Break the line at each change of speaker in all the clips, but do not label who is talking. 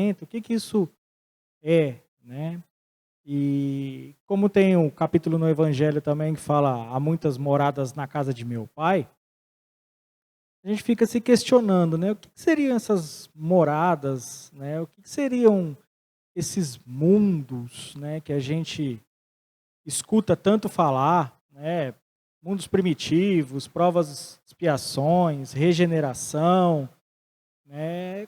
sofrimento, o que que isso é, né? E como tem um capítulo no Evangelho também que fala há muitas moradas na casa de meu pai, a gente fica se questionando, né? O que seriam essas moradas, né? O que seriam esses mundos, né? Que a gente escuta tanto falar, né? Mundos primitivos, provas, expiações, regeneração, né?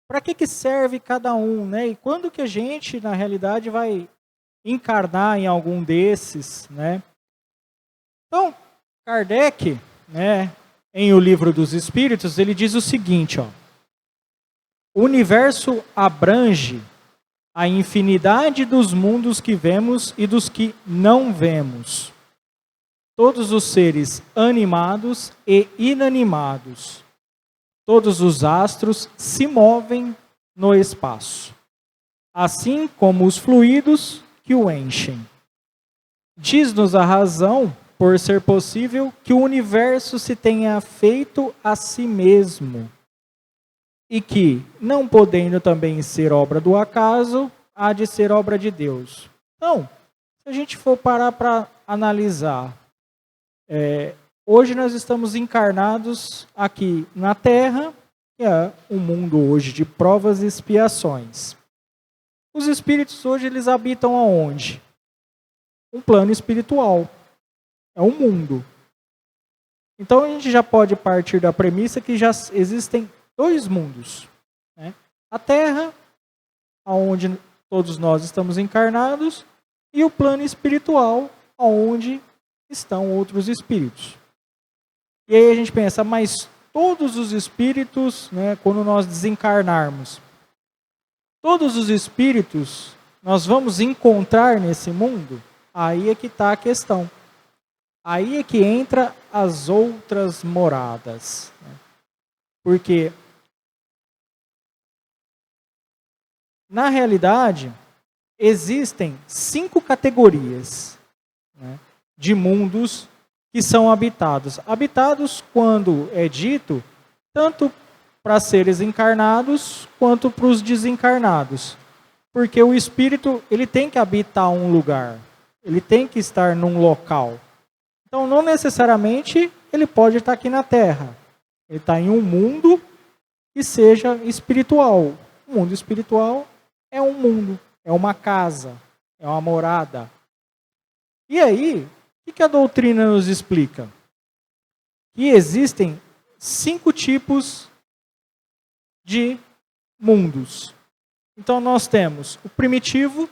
Para que serve cada um, né? E quando que a gente, na realidade, vai encarnar em algum desses, né? Então, Kardec, né, em O Livro dos Espíritos, ele diz o seguinte, ó: o universo abrange a infinidade dos mundos que vemos e dos que não vemos. Todos os seres animados e inanimados, todos os astros se movem no espaço, assim como os fluidos que o enchem. Diz-nos a razão, por ser possível, que o universo se tenha feito a si mesmo, e que, não podendo também ser obra do acaso, há de ser obra de Deus. Então, se a gente for parar para analisar, hoje nós estamos encarnados aqui na Terra, que é um mundo hoje de provas e expiações. Os espíritos hoje eles habitam aonde? Um plano espiritual. É um mundo. Então a gente já pode partir da premissa que já existem dois mundos, né? A Terra, onde todos nós estamos encarnados, e o plano espiritual, onde estão outros espíritos. E aí a gente pensa, mas todos os espíritos, né, quando nós desencarnarmos, todos os espíritos nós vamos encontrar nesse mundo? Aí é que está a questão. Aí é que entra as outras moradas. Porque, na realidade, existem 5 categorias, né, de mundos que são habitados. Habitados, quando é dito, tanto para seres encarnados quanto para os desencarnados. Porque o espírito ele tem que habitar um lugar, ele tem que estar num local. Então, não necessariamente ele pode estar aqui na Terra. Ele está em um mundo que seja espiritual. O mundo espiritual é um mundo, é uma casa, é uma morada. E aí, o que a doutrina nos explica? Que existem 5 tipos de mundos. Então, nós temos o primitivo,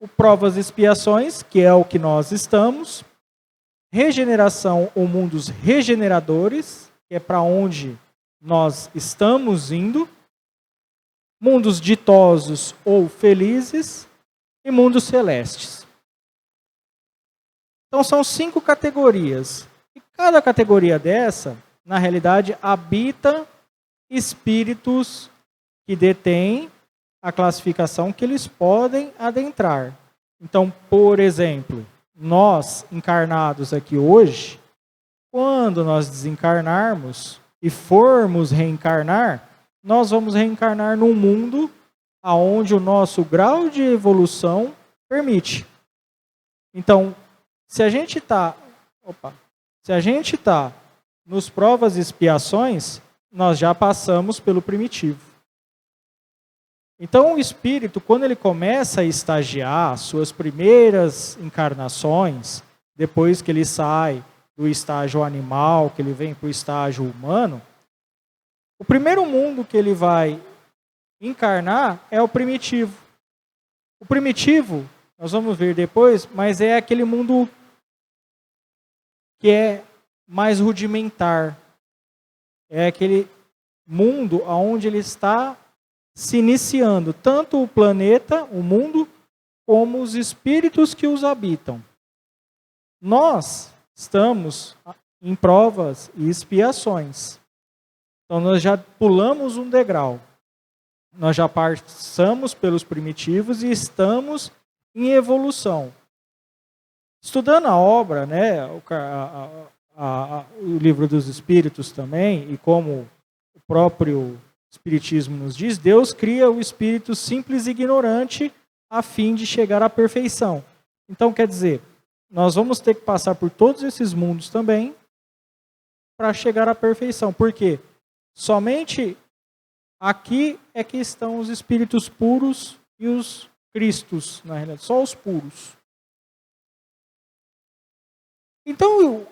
o provas e expiações, que é o que nós estamos. Regeneração ou mundos regeneradores, que é para onde nós estamos indo. Mundos ditosos ou felizes. E mundos celestes. Então são 5 categorias. E cada categoria dessa, na realidade, habita espíritos que detêm a classificação que eles podem adentrar. Então, por exemplo, nós encarnados aqui hoje, quando nós desencarnarmos e formos reencarnar, nós vamos reencarnar num mundo onde o nosso grau de evolução permite. Então, se a gente está nos provas e expiações, nós já passamos pelo primitivo. Então, o espírito, quando ele começa a estagiar suas primeiras encarnações, depois que ele sai do estágio animal, que ele vem para o estágio humano, o primeiro mundo que ele vai encarnar é o primitivo. O primitivo, nós vamos ver depois, mas é aquele mundo que é mais rudimentar. É aquele mundo onde ele está se iniciando, tanto o planeta, o mundo, como os espíritos que os habitam. Nós estamos em provas e expiações. Então nós já pulamos um degrau. Nós já passamos pelos primitivos e estamos em evolução. Estudando a obra, né, o Livro dos Espíritos também, e como o próprio Espiritismo nos diz, Deus cria o espírito simples e ignorante a fim de chegar à perfeição. Então, quer dizer, nós vamos ter que passar por todos esses mundos também para chegar à perfeição. Por quê? Somente aqui é que estão os espíritos puros e os cristos, na realidade, só os puros. Então,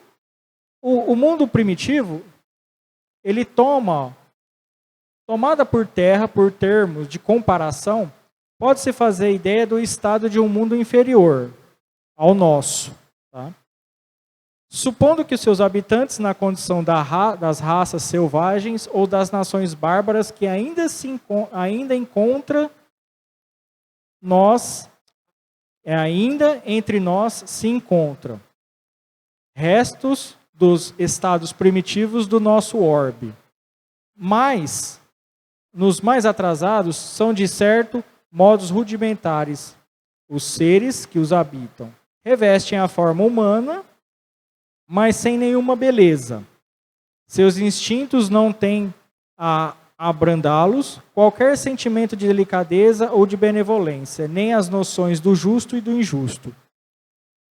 o mundo primitivo, ele tomada por terra, por termos de comparação, pode-se fazer a ideia do estado de um mundo inferior ao nosso. Tá? Supondo que seus habitantes, na condição das raças selvagens ou das nações bárbaras que ainda encontra nós, ainda entre nós se encontram restos dos estados primitivos do nosso orbe. Mas, nos mais atrasados, são de certo modos rudimentares os seres que os habitam. Revestem a forma humana, mas sem nenhuma beleza. Seus instintos não têm a abrandá-los qualquer sentimento de delicadeza ou de benevolência, nem as noções do justo e do injusto.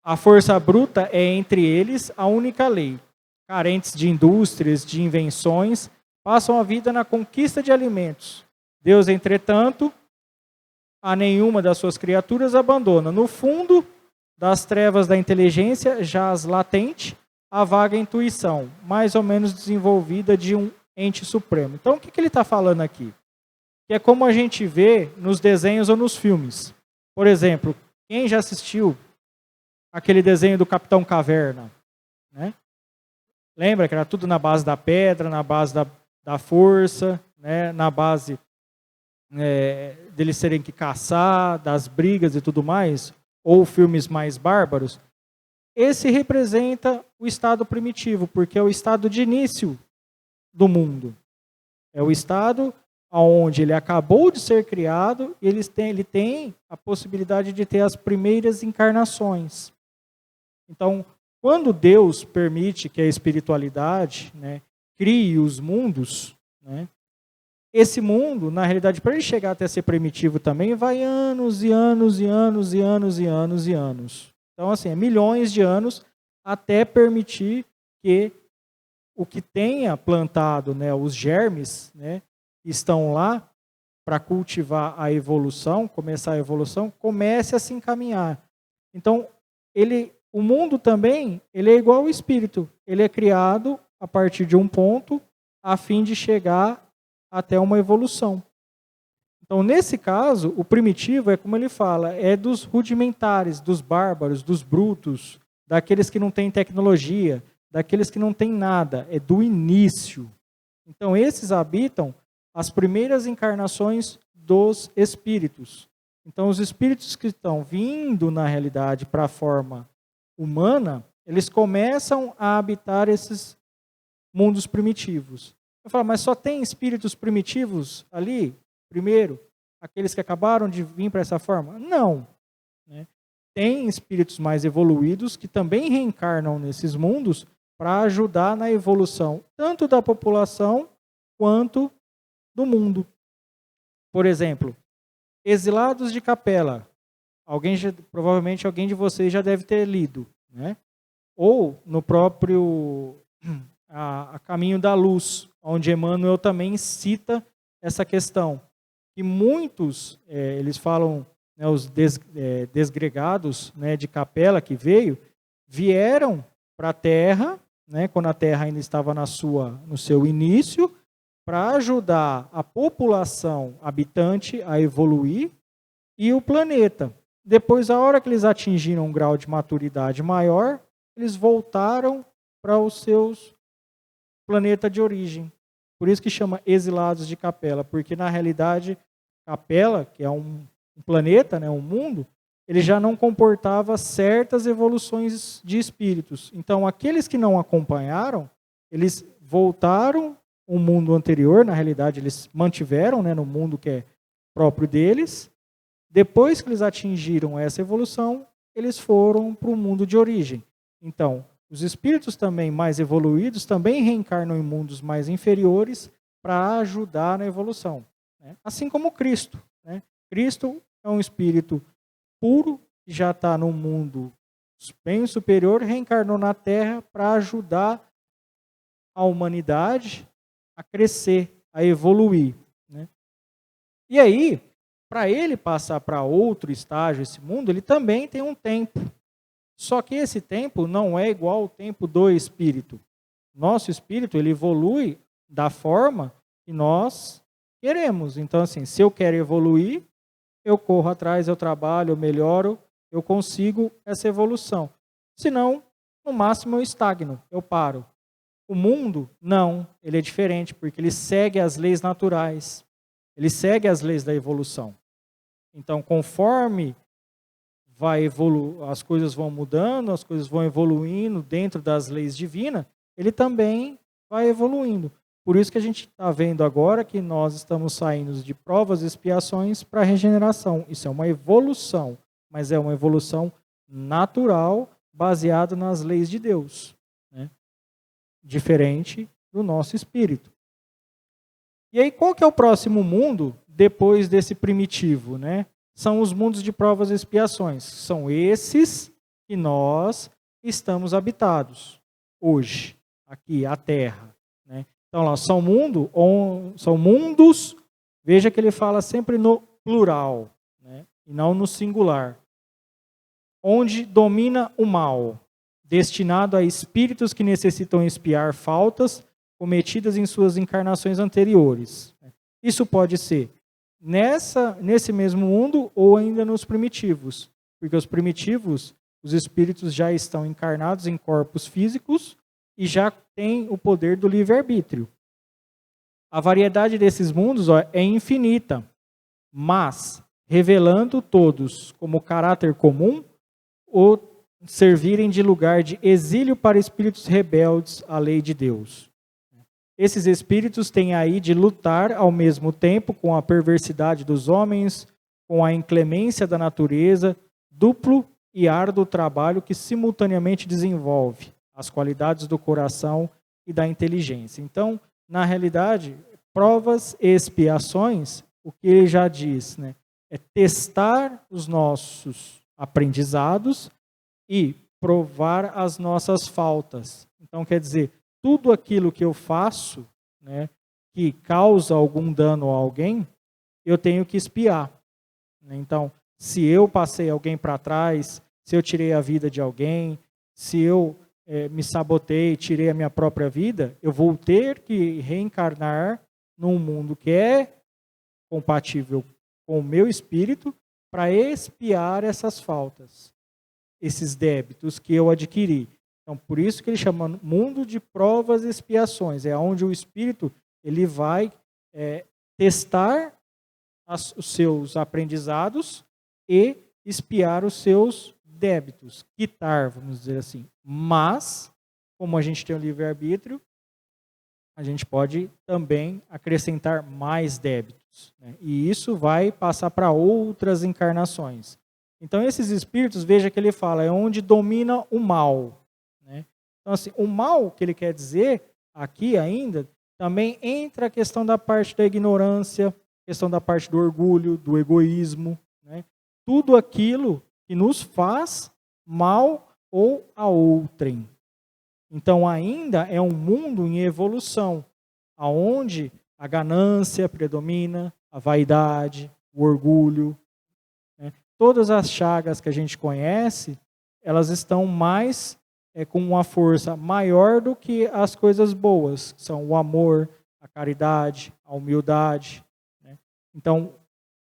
A força bruta é entre eles a única lei. Carentes de indústrias, de invenções, passam a vida na conquista de alimentos. Deus, entretanto, a nenhuma das suas criaturas abandona. No fundo das trevas da inteligência jaz latente a vaga intuição, mais ou menos desenvolvida de um ente supremo. Então, o que ele está falando aqui? Que é como a gente vê nos desenhos ou nos filmes. Por exemplo, quem já assistiu aquele desenho do Capitão Caverna? Né? Lembra que era tudo na base da pedra, na base da força, né? Na base deles terem que caçar, das brigas e tudo mais, ou filmes mais bárbaros. Esse representa o estado primitivo, porque é o estado de início do mundo. É o estado onde ele acabou de ser criado e ele tem a possibilidade de ter as primeiras encarnações. Então, quando Deus permite que a espiritualidade, né, crie os mundos, né, esse mundo, na realidade, para ele chegar até ser primitivo também, vai anos e anos e anos e anos e anos e anos. Então, assim, milhões de anos até permitir que o que tenha plantado, né, os germes, né, que estão lá para cultivar a evolução, começar a evolução, comece a se encaminhar. Então, o mundo também, ele é igual ao espírito. Ele é criado a partir de um ponto a fim de chegar até uma evolução. Então, nesse caso, o primitivo é como ele fala, é dos rudimentares, dos bárbaros, dos brutos, daqueles que não têm tecnologia, daqueles que não têm nada, é do início. Então, esses habitam as primeiras encarnações dos espíritos. Então, os espíritos que estão vindo, na realidade, para a forma humana, eles começam a habitar esses mundos primitivos. Eu falo, mas só tem espíritos primitivos ali? Primeiro, aqueles que acabaram de vir para essa forma? Não. Né? Tem espíritos mais evoluídos que também reencarnam nesses mundos para ajudar na evolução, tanto da população quanto do mundo. Por exemplo, Exilados de Capela. Provavelmente alguém de vocês já deve ter lido. Né? Ou no próprio a Caminho da Luz, onde Emmanuel também cita essa questão. E muitos, eles falam, né, os desgregados, né, de Capela que vieram para a Terra, né, quando a Terra ainda estava no seu início, para ajudar a população habitante a evoluir e o planeta. Depois, a hora que eles atingiram um grau de maturidade maior, eles voltaram para os seus planetas de origem. Por isso que chama Exilados de Capela, porque na realidade Capela, que é um planeta, né, um mundo, ele já não comportava certas evoluções de espíritos. Então, aqueles que não acompanharam, eles voltaram ao mundo anterior, na realidade eles mantiveram, né, no mundo que é próprio deles. Depois que eles atingiram essa evolução, eles foram para o mundo de origem. Então, os espíritos também mais evoluídos também reencarnam em mundos mais inferiores para ajudar na evolução, né? Assim como Cristo, né? Cristo é um espírito puro, que já está no mundo bem superior, reencarnou na Terra para ajudar a humanidade a crescer, a evoluir, né? E aí, para ele passar para outro estágio, esse mundo, ele também tem um tempo. Só que esse tempo não é igual ao tempo do espírito. Nosso espírito, ele evolui da forma que nós queremos. Então, assim, se eu quero evoluir, eu corro atrás, eu trabalho, eu melhoro, eu consigo essa evolução. Senão, no máximo eu estagno, eu paro. O mundo, não, ele é diferente, porque ele segue as leis naturais. Ele segue as leis da evolução. Então, conforme as coisas vão mudando, as coisas vão evoluindo dentro das leis divinas, ele também vai evoluindo. Por isso que a gente está vendo agora que nós estamos saindo de provas e expiações para a regeneração. Isso é uma evolução, mas é uma evolução natural, baseada nas leis de Deus, né? Diferente do nosso espírito. E aí, qual que é o próximo mundo depois desse primitivo, né? São os mundos de provas e expiações. São esses que nós estamos habitados hoje, aqui, a Terra, né? Então, lá, são mundos, veja que ele fala sempre no plural, né? E não no singular. Onde domina o mal, destinado a espíritos que necessitam expiar faltas cometidas em suas encarnações anteriores. Isso pode ser nesse mesmo mundo ou ainda nos primitivos, porque os primitivos, os espíritos já estão encarnados em corpos físicos e já têm o poder do livre-arbítrio. A variedade desses mundos é infinita, mas revelando todos como caráter comum ou servirem de lugar de exílio para espíritos rebeldes à lei de Deus. Esses espíritos têm aí de lutar ao mesmo tempo com a perversidade dos homens, com a inclemência da natureza, duplo e árduo trabalho que simultaneamente desenvolve as qualidades do coração e da inteligência. Então, na realidade, provas e expiações, o que ele já diz, né, é testar os nossos aprendizados e provar as nossas faltas. Então, quer dizer, tudo aquilo que eu faço, né, que causa algum dano a alguém, eu tenho que expiar. Então, se eu passei alguém para trás, se eu tirei a vida de alguém, se eu me sabotei, tirei a minha própria vida, eu vou ter que reencarnar num mundo que é compatível com o meu espírito para expiar essas faltas, esses débitos que eu adquiri. Então, por isso que ele chama mundo de provas e expiações. É onde o espírito ele vai testar os seus aprendizados e expiar os seus débitos. Quitar, vamos dizer assim. Mas, como a gente tem o livre-arbítrio, a gente pode também acrescentar mais débitos, né? E isso vai passar para outras encarnações. Então, esses espíritos, veja que ele fala, é onde domina o mal. Então, assim, o mal que ele quer dizer aqui ainda, também entra a questão da parte da ignorância, questão da parte do orgulho, do egoísmo, né? Tudo aquilo que nos faz mal ou a outrem. Então, ainda é um mundo em evolução, onde a ganância predomina, a vaidade, o orgulho, né? Todas as chagas que a gente conhece, elas estão mais com uma força maior do que as coisas boas, que são o amor, a caridade, a humildade, né? Então,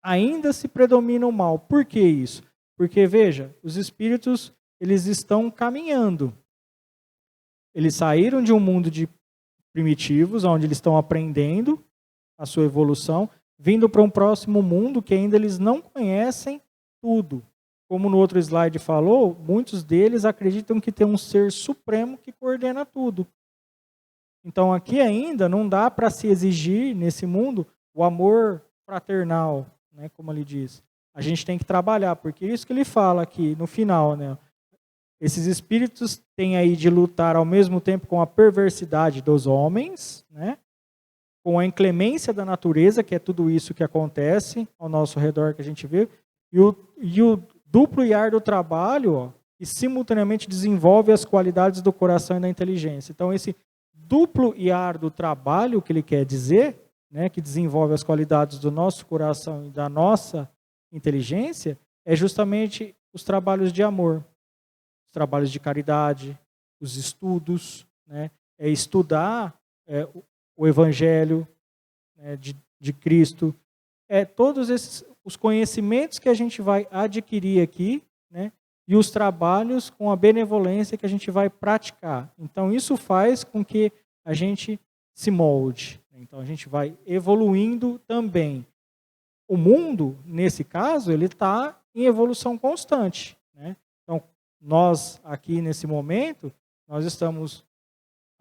ainda se predomina o mal. Por que isso? Porque, veja, os espíritos, eles estão caminhando. Eles saíram de um mundo de primitivos, onde eles estão aprendendo a sua evolução, vindo para um próximo mundo que ainda eles não conhecem tudo. Como no outro slide falou, muitos deles acreditam que tem um ser supremo que coordena tudo. Então aqui ainda não dá para se exigir nesse mundo o amor fraternal, né, como ele diz. A gente tem que trabalhar, porque isso que ele fala aqui no final, né? Esses espíritos têm aí de lutar ao mesmo tempo com a perversidade dos homens, né? com a inclemência da natureza, que é tudo isso que acontece ao nosso redor que a gente vê, e o duplo e árduo trabalho, ó, que simultaneamente desenvolve as qualidades do coração e da inteligência. Então, esse duplo e árduo trabalho que ele quer dizer, né, que desenvolve as qualidades do nosso coração e da nossa inteligência, é justamente os trabalhos de amor, os trabalhos de caridade, os estudos, né, é estudar o Evangelho, né, de Cristo, todos esses os conhecimentos que a gente vai adquirir aqui, né, e os trabalhos com a benevolência que a gente vai praticar. Então, isso faz com que a gente se molde. Então, a gente vai evoluindo também. O mundo, nesse caso, ele está em evolução constante, né? Então, nós aqui nesse momento, nós estamos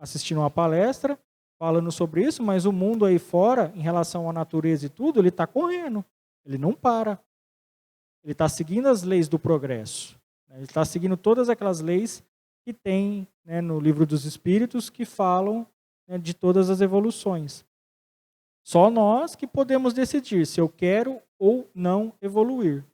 assistindo uma palestra falando sobre isso, mas o mundo aí fora, em relação à natureza e tudo, ele está correndo, ele não para. Ele está seguindo as leis do progresso. Ele está seguindo todas aquelas leis que tem, né, no Livro dos Espíritos, que falam, né, de todas as evoluções. Só nós que podemos decidir se eu quero ou não evoluir.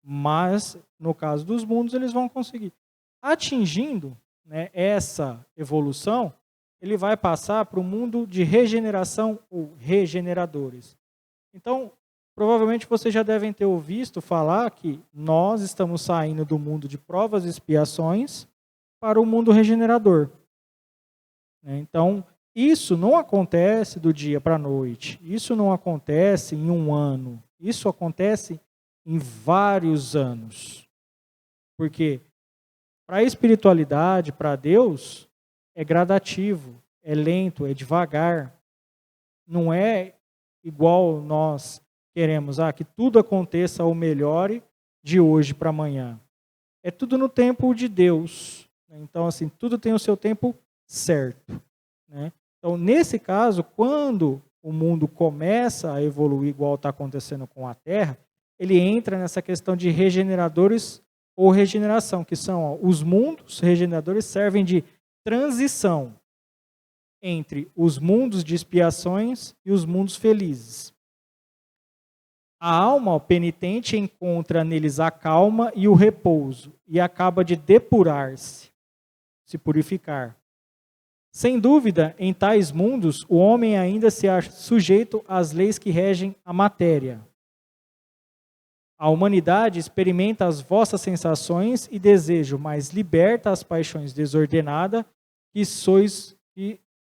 Mas, no caso dos mundos, eles vão conseguir. Atingindo, né, essa evolução, ele vai passar para o mundo de regeneração ou regeneradores. Então, provavelmente vocês já devem ter ouvido falar que nós estamos saindo do mundo de provas e expiações para o mundo regenerador. Então, isso não acontece do dia para a noite. Isso não acontece em um ano. Isso acontece em vários anos. Porque para a espiritualidade, para Deus, é gradativo, é lento, é devagar. Não é igual nós queremos, que tudo aconteça ou melhore de hoje para amanhã. É tudo no tempo de Deus. Então, assim, tudo tem o seu tempo certo, né? Então, nesse caso, quando o mundo começa a evoluir igual está acontecendo com a Terra, ele entra nessa questão de regeneradores ou regeneração, que são os mundos regeneradores servem de transição entre os mundos de expiações e os mundos felizes. A alma penitente encontra neles a calma e o repouso e acaba de depurar-se, se purificar. Sem dúvida, em tais mundos, o homem ainda se acha sujeito às leis que regem a matéria. A humanidade experimenta as vossas sensações e desejo, mas liberta as paixões desordenadas, que sois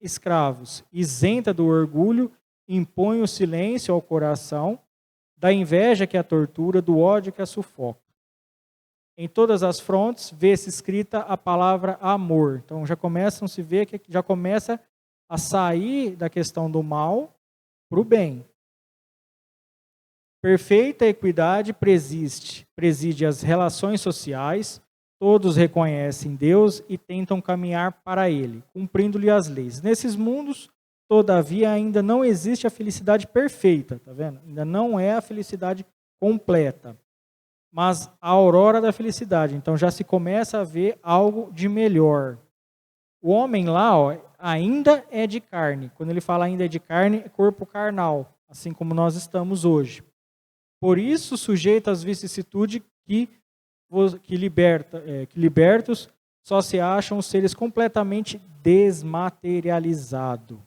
escravos. Isenta do orgulho, impõe o silêncio ao coração, da inveja que a tortura, do ódio que a sufoca. Em todas as frontes, vê-se escrita a palavra amor. Então, já começam a se ver que já começa a sair da questão do mal para o bem. Perfeita equidade preside as relações sociais, todos reconhecem Deus e tentam caminhar para Ele, cumprindo-lhe as leis. Nesses mundos, todavia, ainda não existe a felicidade perfeita, tá vendo? Ainda não é a felicidade completa, mas a aurora da felicidade. Então já se começa a ver algo de melhor. O homem lá, ainda é de carne. Quando ele fala ainda é de carne, é corpo carnal, assim como nós estamos hoje. Por isso, sujeito às vicissitudes que libertos só se acham seres completamente desmaterializados.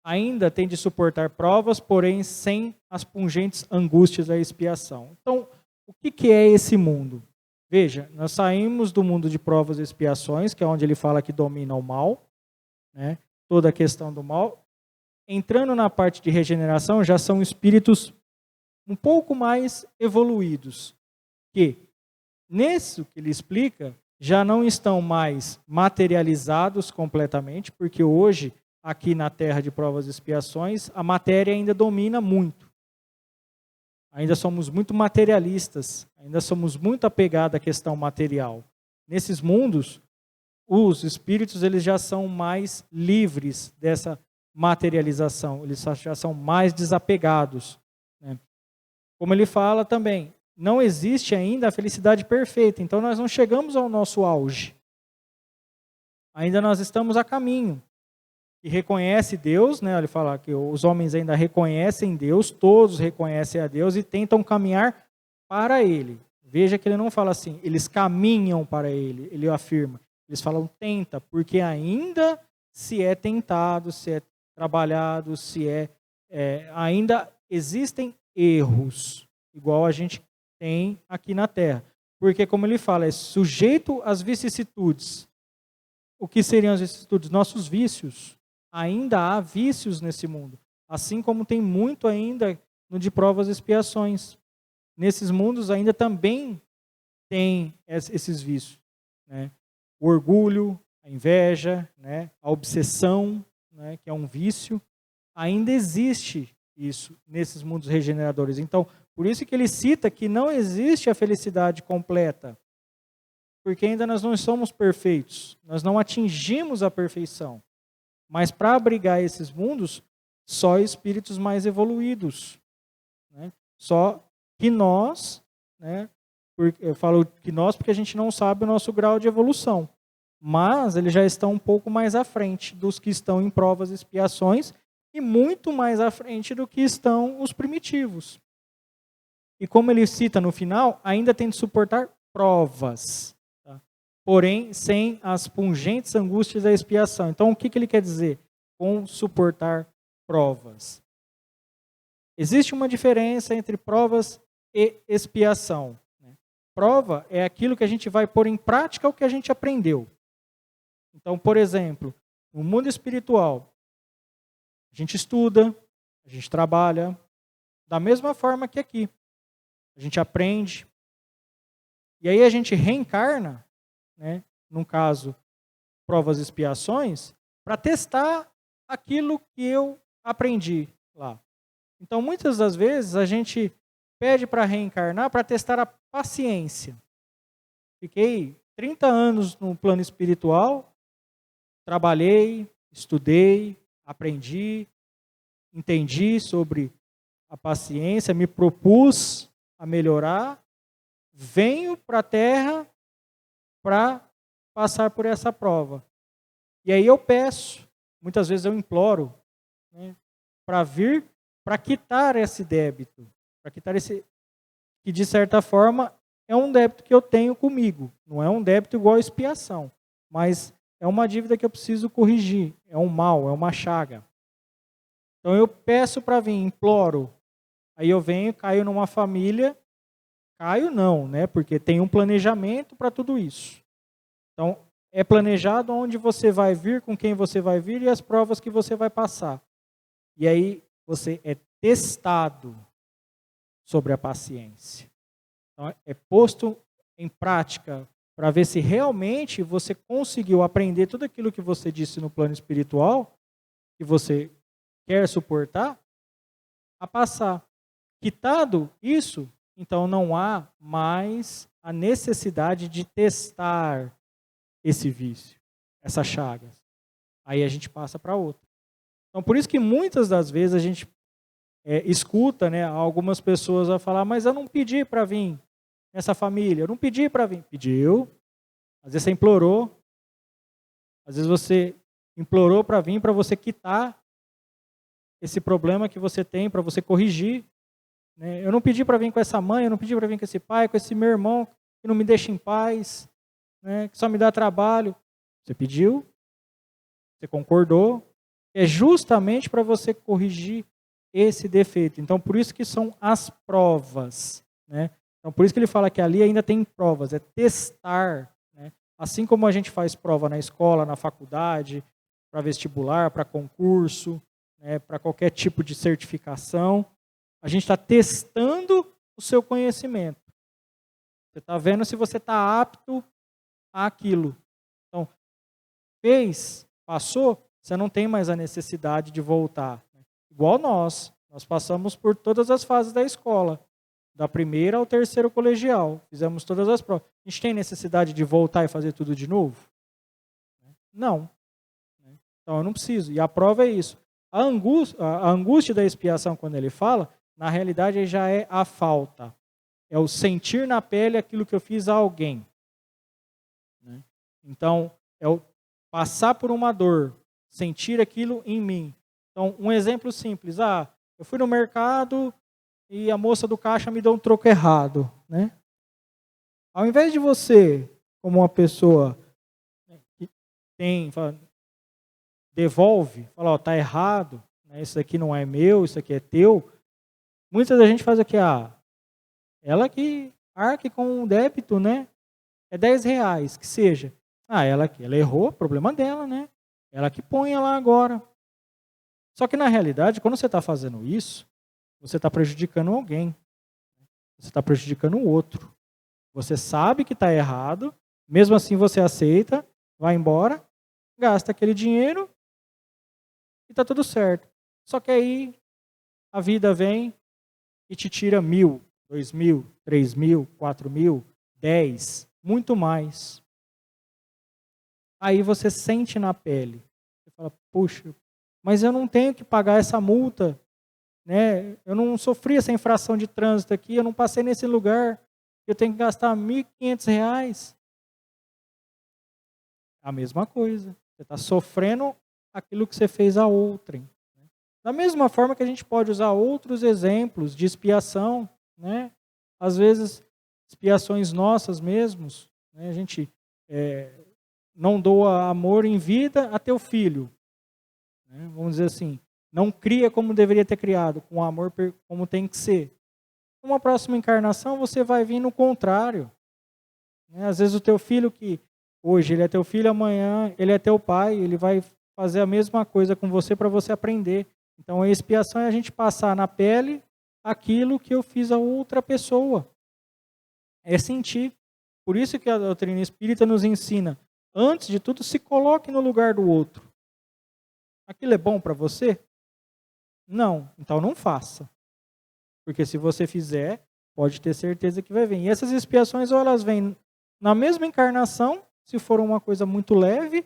Ainda tem de suportar provas, porém sem as pungentes angústias da expiação. Então, o que é esse mundo? Veja, nós saímos do mundo de provas e expiações, que é onde ele fala que domina o mal, né? Toda a questão do mal. Entrando na parte de regeneração, já são espíritos um pouco mais evoluídos, que, nisso que ele explica, já não estão mais materializados completamente, porque hoje, aqui na Terra de provas e expiações, a matéria ainda domina muito. Ainda somos muito materialistas, ainda somos muito apegados à questão material. Nesses mundos, os espíritos eles já são mais livres dessa materialização, eles já são mais desapegados, né? Como ele fala também, não existe ainda a felicidade perfeita, então nós não chegamos ao nosso auge. Ainda nós estamos a caminho. que reconhece Deus, né? Ele fala que os homens ainda reconhecem Deus, todos reconhecem a Deus e tentam caminhar para Ele. Veja que ele não fala assim, eles caminham para Ele, ele afirma. Eles falam tenta, porque ainda se é tentado, se é trabalhado, se ainda existem erros, igual a gente tem aqui na Terra. Porque, como ele fala, é sujeito às vicissitudes. O que seriam as vicissitudes? Nossos vícios. Ainda há vícios nesse mundo. Assim como tem muito ainda no de provas e expiações. Nesses mundos ainda também tem esses vícios. Né? O orgulho, a inveja, né? A obsessão, né? Que é um vício. Ainda existe isso nesses mundos regeneradores. Então, por isso que ele cita que não existe a felicidade completa. Porque ainda nós não somos perfeitos. Nós não atingimos a perfeição. Mas para abrigar esses mundos, só espíritos mais evoluídos. Né? Só que nós, né? Eu falo que nós porque a gente não sabe o nosso grau de evolução. Mas eles já estão um pouco mais à frente dos que estão em provas e expiações e muito mais à frente do que estão os primitivos. E como ele cita no final, ainda tem de suportar provas, tá? Porém sem as pungentes angústias da expiação. Então o que ele quer dizer com suportar provas? Existe uma diferença entre provas e expiação. Prova é aquilo que a gente vai pôr em prática o que a gente aprendeu. Então, por exemplo, no mundo espiritual, a gente estuda, a gente trabalha, da mesma forma que aqui. A gente aprende, e aí a gente reencarna, né, no caso, provas e expiações, para testar aquilo que eu aprendi lá. Então, muitas das vezes, a gente pede para reencarnar para testar a paciência. Fiquei 30 anos no plano espiritual, trabalhei, estudei, aprendi, entendi sobre a paciência, me propus a melhorar, venho para a Terra para passar por essa prova. E aí eu peço, muitas vezes eu imploro, né, para vir, para quitar esse débito, para quitar esse, que de certa forma é um débito que eu tenho comigo, não é um débito igual a expiação, mas é uma dívida que eu preciso corrigir, é um mal, é uma chaga. Então eu peço para vir, imploro, aí eu venho, caio numa família, caio não, né? Porque tem um planejamento para tudo isso. Então é planejado onde você vai vir, com quem você vai vir e as provas que você vai passar. E aí você é testado sobre a paciência. Então é posto em prática para ver se realmente você conseguiu aprender tudo aquilo que você disse no plano espiritual, que você quer suportar, a passar. Quitado isso, então não há mais a necessidade de testar esse vício, essas chagas. Aí a gente passa para outra. Então por isso que muitas das vezes a gente escuta, né, algumas pessoas a falar, mas eu não pedi para vir nessa família, eu não pedi para vir. Pediu, às vezes você implorou, às vezes você implorou para vir para você quitar esse problema que você tem, para você corrigir. Né? Eu não pedi para vir com essa mãe, eu não pedi para vir com esse pai, com esse meu irmão, que não me deixa em paz, né? Que só me dá trabalho. Você pediu, você concordou, é justamente para você corrigir esse defeito. Então, por isso que são as provas. Né? Então, por isso que ele fala que ali ainda tem provas, é testar. Né? Assim como a gente faz prova na escola, na faculdade, para vestibular, para concurso, né, para qualquer tipo de certificação, a gente está testando o seu conhecimento. Você está vendo se você está apto àquilo. Então, fez, passou, você não tem mais a necessidade de voltar. Igual nós passamos por todas as fases da escola, da primeira ao terceiro colegial, fizemos todas as provas. A gente tem necessidade de voltar e fazer tudo de novo? Não. Então eu não preciso. E a prova é isso. A angústia da expiação, quando ele fala, na realidade já é a falta. É o sentir na pele aquilo que eu fiz a alguém. Então, é o passar por uma dor, sentir aquilo em mim. Então, um exemplo simples. Eu fui no mercado e a moça do caixa me deu um troco errado, né? Ao invés de você, como uma pessoa que devolve, fala, tá errado, né? Isso aqui não é meu, isso aqui é teu. Muita da gente faz aqui, ela que arque com o débito, né? É R$10, que seja. Ela errou, problema dela, né? Ela que ponha lá agora. Só que na realidade, quando você está fazendo isso, você está prejudicando alguém. Você está prejudicando o outro. Você sabe que está errado, mesmo assim você aceita, vai embora, gasta aquele dinheiro e está tudo certo. Só que aí a vida vem e te tira 1.000, 2.000, 3.000, 4.000, 10, muito mais. Aí você sente na pele. Você fala, puxa, mas eu não tenho que pagar essa multa, né? Eu não sofri essa infração de trânsito aqui, eu não passei nesse lugar, eu tenho que gastar R$1.500. A mesma coisa. Você está sofrendo aquilo que você fez a outrem. Da mesma forma que a gente pode usar outros exemplos de expiação, né? Às vezes, expiações nossas mesmos, né? A gente não doa amor em vida a teu filho. Né? Vamos dizer assim, não cria como deveria ter criado, com amor como tem que ser. Numa próxima encarnação, você vai vir no contrário. Né? Às vezes o teu filho, que hoje ele é teu filho, amanhã ele é teu pai, ele vai fazer a mesma coisa com você para você aprender. Então a expiação é a gente passar na pele aquilo que eu fiz a outra pessoa. É sentir. Por isso que a doutrina espírita nos ensina, antes de tudo, se coloque no lugar do outro. Aquilo é bom para você? Não, então não faça. Porque se você fizer, pode ter certeza que vai vir. E essas expiações, ou elas vêm na mesma encarnação, se for uma coisa muito leve,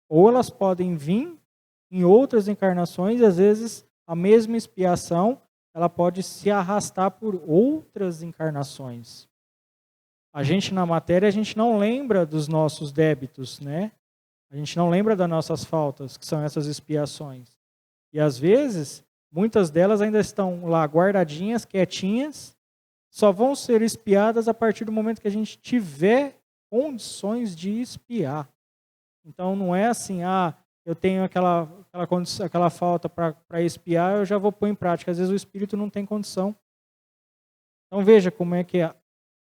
ou elas podem vir em outras encarnações, e às vezes a mesma expiação, ela pode se arrastar por outras encarnações. A gente na matéria, a gente não lembra dos nossos débitos, né? A gente não lembra das nossas faltas, que são essas expiações. E às vezes, muitas delas ainda estão lá guardadinhas, quietinhas, só vão ser expiadas a partir do momento que a gente tiver condições de expiar. Então não é assim, eu tenho aquela falta para expiar, eu já vou pôr em prática. Às vezes o espírito não tem condição. Então veja como é que a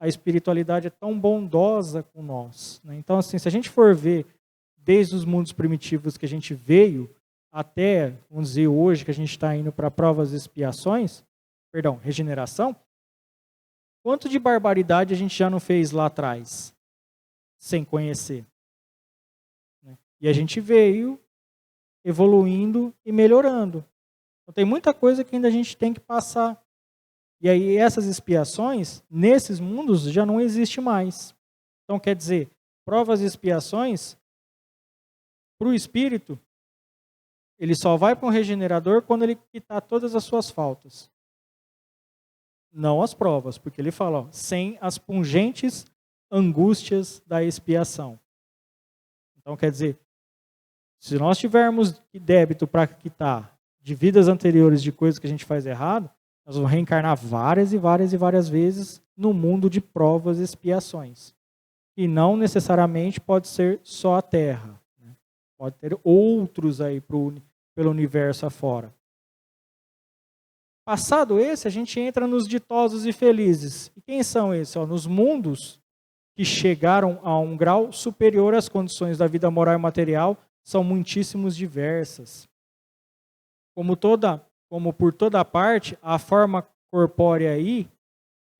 espiritualidade é tão bondosa com nós. Né? Então assim, se a gente for ver desde os mundos primitivos que a gente veio, até, vamos dizer, hoje que a gente está indo para provas e expiações, regeneração, quanto de barbaridade a gente já não fez lá atrás, sem conhecer? E a gente veio evoluindo e melhorando. Então tem muita coisa que ainda a gente tem que passar. E aí essas expiações, nesses mundos, já não existe mais. Então quer dizer, provas e expiações, para o espírito, ele só vai para um regenerador quando ele quitar todas as suas faltas. Não as provas, porque ele fala, sem as pungentes angústias da expiação. Então quer dizer, se nós tivermos débito para quitar de vidas anteriores de coisas que a gente faz errado, nós vamos reencarnar várias e várias e várias vezes no mundo de provas e expiações. E não necessariamente pode ser só a Terra. Né? Pode ter outros aí pelo universo afora. Passado esse, a gente entra nos ditosos e felizes. E quem são esses? Nos mundos que chegaram a um grau superior às condições da vida moral e material, são muitíssimos diversas. Como por toda parte, a forma corpórea aí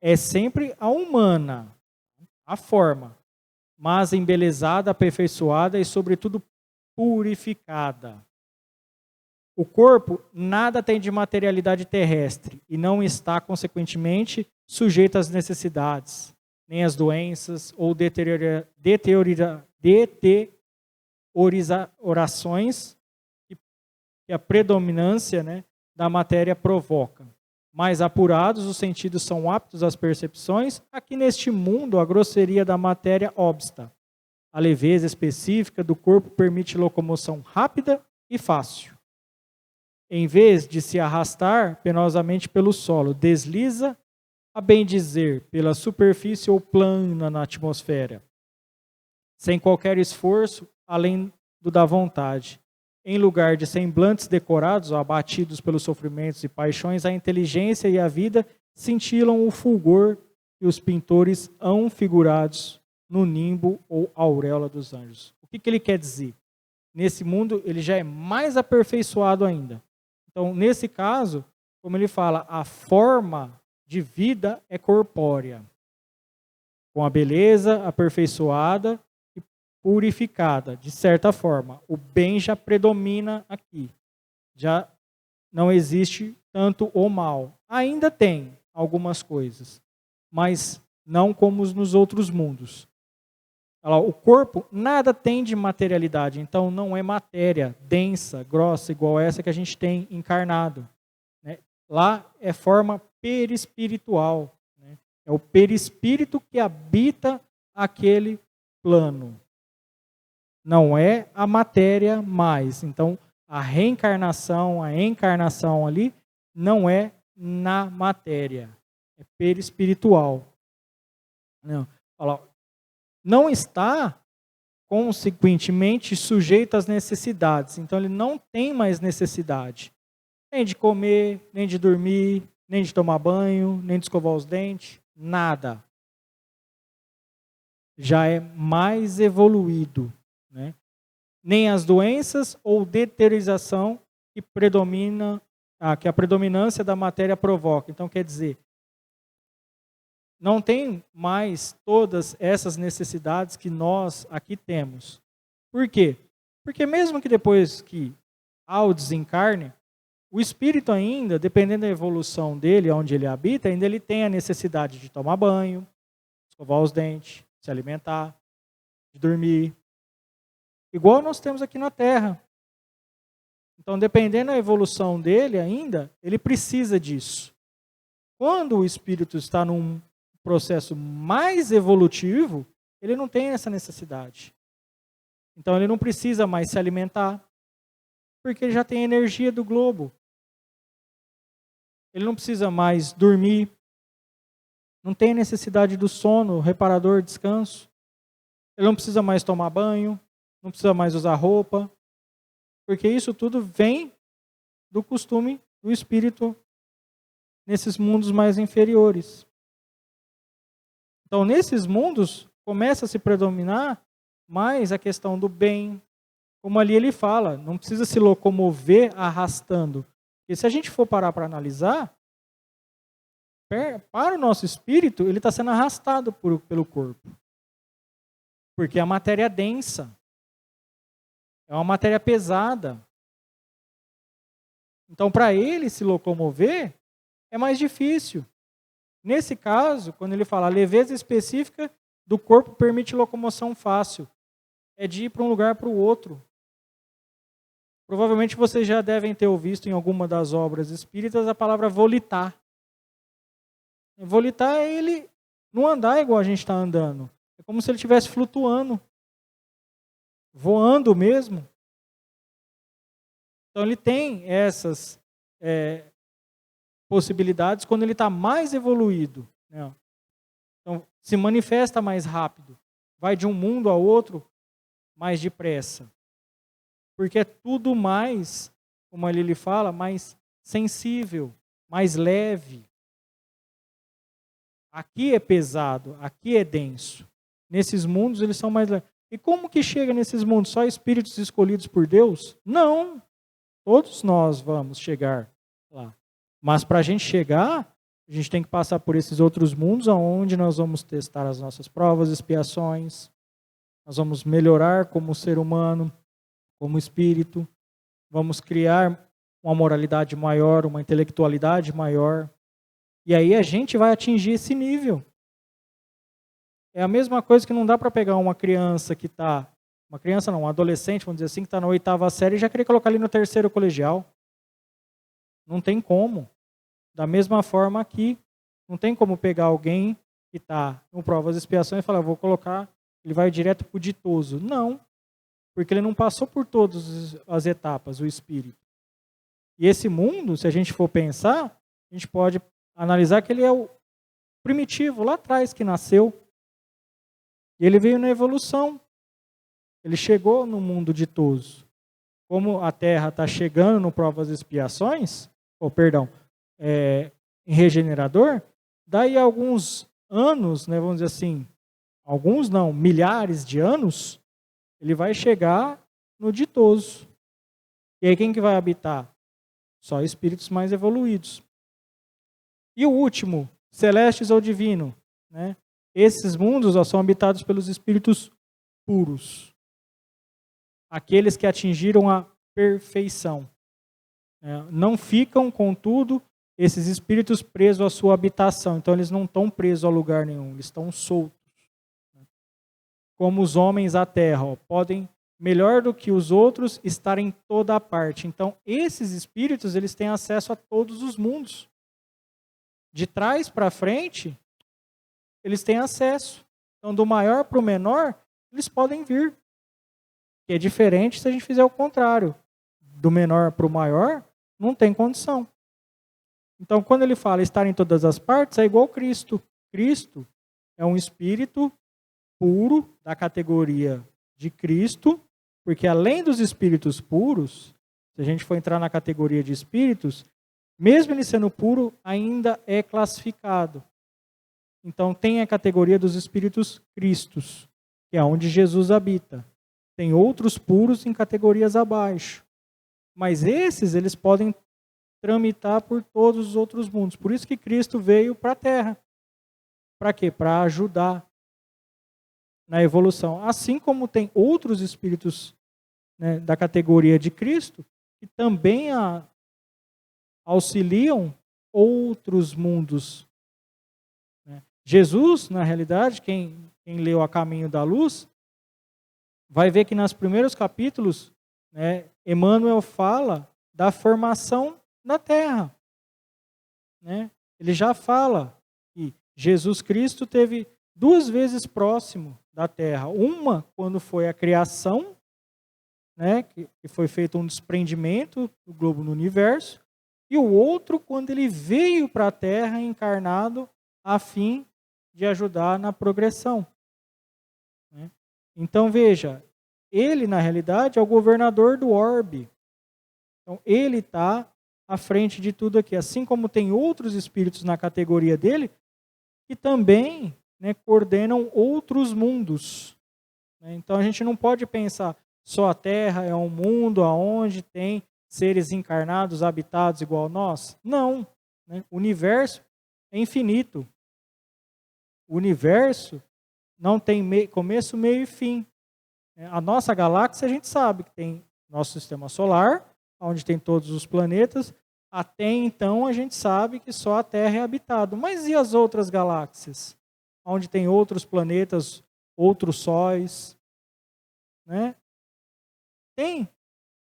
é sempre a humana, a forma, mas embelezada, aperfeiçoada e, sobretudo, purificada. O corpo nada tem de materialidade terrestre e não está, consequentemente, sujeito às necessidades, nem às doenças ou orações que a predominância, né, da matéria provoca. Mais apurados, os sentidos são aptos às percepções. Aqui neste mundo, a grosseria da matéria obsta. A leveza específica do corpo permite locomoção rápida e fácil. Em vez de se arrastar penosamente pelo solo, desliza, a bem dizer, pela superfície ou plana na atmosfera, sem qualquer esforço, além do da vontade. Em lugar de semblantes decorados ou abatidos pelos sofrimentos e paixões, a inteligência e a vida cintilam o fulgor que os pintores hão figurados no nimbo ou auréola dos anjos. O que ele quer dizer? Nesse mundo, ele já é mais aperfeiçoado ainda. Então, nesse caso, como ele fala, a forma de vida é corpórea, com a beleza aperfeiçoada e purificada, de certa forma. O bem já predomina aqui. Já não existe tanto o mal. Ainda tem algumas coisas, mas não como nos outros mundos. O corpo nada tem de materialidade, então não é matéria densa, grossa, igual essa que a gente tem encarnado. Né? Lá é forma perispiritual. Né? É o perispírito que habita aquele plano. Não é a matéria mais. Então, a reencarnação, a encarnação ali, não é na matéria. É perispiritual. Não está, consequentemente, sujeito às necessidades. Então, ele não tem mais necessidade. Nem de comer, nem de dormir, nem de tomar banho, nem de escovar os dentes. Nada. Já é mais evoluído. Né? Nem as doenças ou deteriorização que a predominância da matéria provoca. Então, quer dizer, não tem mais todas essas necessidades que nós aqui temos. Por quê? Porque mesmo que depois que há o desencarne, o espírito ainda, dependendo da evolução dele, onde ele habita, ainda ele tem a necessidade de tomar banho, escovar os dentes, se alimentar, de dormir. Igual nós temos aqui na Terra. Então, dependendo da evolução dele ainda, ele precisa disso. Quando o espírito está num processo mais evolutivo, ele não tem essa necessidade. Então, ele não precisa mais se alimentar, porque ele já tem a energia do globo. Ele não precisa mais dormir, não tem necessidade do sono, reparador, descanso. Ele não precisa mais tomar banho, não precisa mais usar roupa, porque isso tudo vem do costume do espírito nesses mundos mais inferiores. Então, nesses mundos, começa a se predominar mais a questão do bem. Como ali ele fala, não precisa se locomover arrastando. Porque se a gente for parar para analisar, para o nosso espírito, ele está sendo arrastado pelo corpo. Porque a matéria é densa. É uma matéria pesada. Então, para ele se locomover, é mais difícil. Nesse caso, quando ele fala a leveza específica do corpo permite locomoção fácil, é de ir para um lugar para o outro. Provavelmente vocês já devem ter ouvido em alguma das obras espíritas a palavra volitar. Volitar é ele não andar igual a gente está andando. É como se ele estivesse flutuando, voando mesmo. Então ele tem essas possibilidades quando ele está mais evoluído. Né? Então se manifesta mais rápido. Vai de um mundo a outro mais depressa. Porque é tudo mais, como ali ele fala, mais sensível, mais leve. Aqui é pesado, aqui é denso. Nesses mundos eles são mais leves. E como que chega nesses mundos? Só espíritos escolhidos por Deus? Não. Todos nós vamos chegar lá. Mas para a gente chegar, a gente tem que passar por esses outros mundos, onde nós vamos testar as nossas provas, expiações. Nós vamos melhorar como ser humano, como espírito. Vamos criar uma moralidade maior, uma intelectualidade maior. E aí a gente vai atingir esse nível. É a mesma coisa que não dá para pegar uma criança que está... Uma criança não, um adolescente, vamos dizer assim, que está na 8ª série e já querer colocar ali no 3º colegial. Não tem como. Da mesma forma aqui, não tem como pegar alguém que está no provas e expiações e falar, vou colocar, ele vai direto para o ditoso. Não. porque ele não passou por todas as etapas, o espírito. E esse mundo, se a gente for pensar, a gente pode analisar que ele é o primitivo, lá atrás, que nasceu. E ele veio na evolução. Ele chegou no mundo ditoso. Como a Terra está chegando no provas e expiações, em regenerador, daí a alguns anos, né, vamos dizer assim, alguns não, milhares de anos, ele vai chegar no ditoso. E aí quem que vai habitar? Só espíritos mais evoluídos. E o último, celestes ou divino, né? Esses mundos são habitados pelos espíritos puros. Aqueles que atingiram a perfeição. Não ficam, contudo, esses espíritos presos à sua habitação. Então, eles não estão presos a lugar nenhum, eles estão soltos. Como os homens à terra, podem, melhor do que os outros, estar em toda a parte. Então, esses espíritos, eles têm acesso a todos os mundos. De trás para frente, eles têm acesso. Então, do maior para o menor, eles podem vir. Que é diferente se a gente fizer o contrário. Do menor para o maior, não tem condição. Então, quando ele fala estar em todas as partes, é igual Cristo. Cristo é um espírito puro, da categoria de Cristo, porque além dos espíritos puros, se a gente for entrar na categoria de espíritos, mesmo ele sendo puro, ainda é classificado. Então, tem a categoria dos espíritos cristos, que é onde Jesus habita. Tem outros puros em categorias abaixo. Mas esses, eles podem tramitar por todos os outros mundos. Por isso que Cristo veio para a Terra. Para quê? Para ajudar na evolução. Assim como tem outros espíritos, né, da categoria de Cristo, que também auxiliam outros mundos. Jesus, na realidade, quem leu A Caminho da Luz, vai ver que nos primeiros capítulos, né, Emmanuel fala da formação da Terra. Né? Ele já fala que Jesus Cristo teve 2 vezes próximo da Terra. Uma, quando foi a criação, né, que foi feito um desprendimento do globo no universo, e o outro, quando ele veio para a Terra encarnado, a fim de ajudar na progressão. Né? Então, veja, ele, na realidade, é o governador do orbe. Então, ele está à frente de tudo aqui. Assim como tem outros espíritos na categoria dele, que também, né, coordenam outros mundos. Então, a gente não pode pensar só a Terra é um mundo onde tem seres encarnados, habitados igual nós. Não. Né? O universo é infinito. O universo não tem começo, meio e fim. A nossa galáxia, a gente sabe que tem nosso sistema solar, onde tem todos os planetas. Até então, a gente sabe que só a Terra é habitada. Mas e as outras galáxias? Onde tem outros planetas, outros sóis? Né? Tem.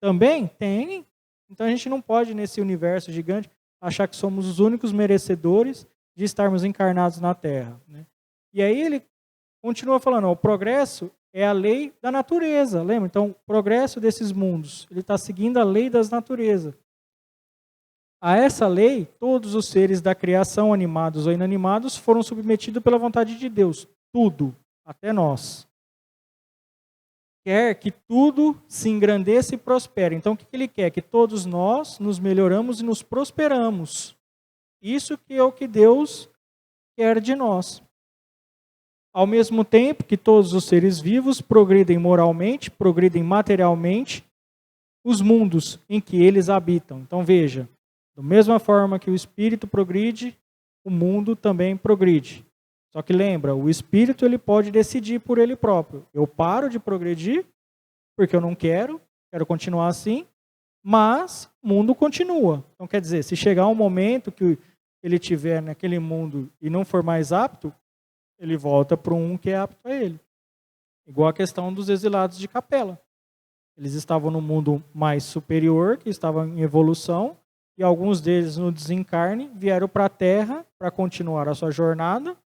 Também? Tem. Então, a gente não pode, nesse universo gigante, achar que somos os únicos merecedores de estarmos encarnados na Terra. Né? E aí ele continua falando, o progresso é a lei da natureza, lembra? Então, o progresso desses mundos, ele está seguindo a lei das naturezas. A essa lei, todos os seres da criação, animados ou inanimados, foram submetidos pela vontade de Deus. Tudo, até nós. Quer que tudo se engrandeça e prospere. Então, o que ele quer? Que todos nós nos melhoramos e nos prosperamos. Isso que é o que Deus quer de nós. Ao mesmo tempo que todos os seres vivos progridem moralmente, progridem materialmente, os mundos em que eles habitam. Então veja, da mesma forma que o espírito progride, o mundo também progride. Só que lembra, o espírito ele pode decidir por ele próprio. Eu paro de progredir, porque eu não quero continuar assim, mas o mundo continua. Então quer dizer, se chegar um momento que ele estiver naquele mundo e não for mais apto, ele volta para um que é apto a ele. Igual a questão dos exilados de Capela. Eles estavam no mundo mais superior, que estavam em evolução, e alguns deles no desencarne vieram para a Terra para continuar a sua jornada,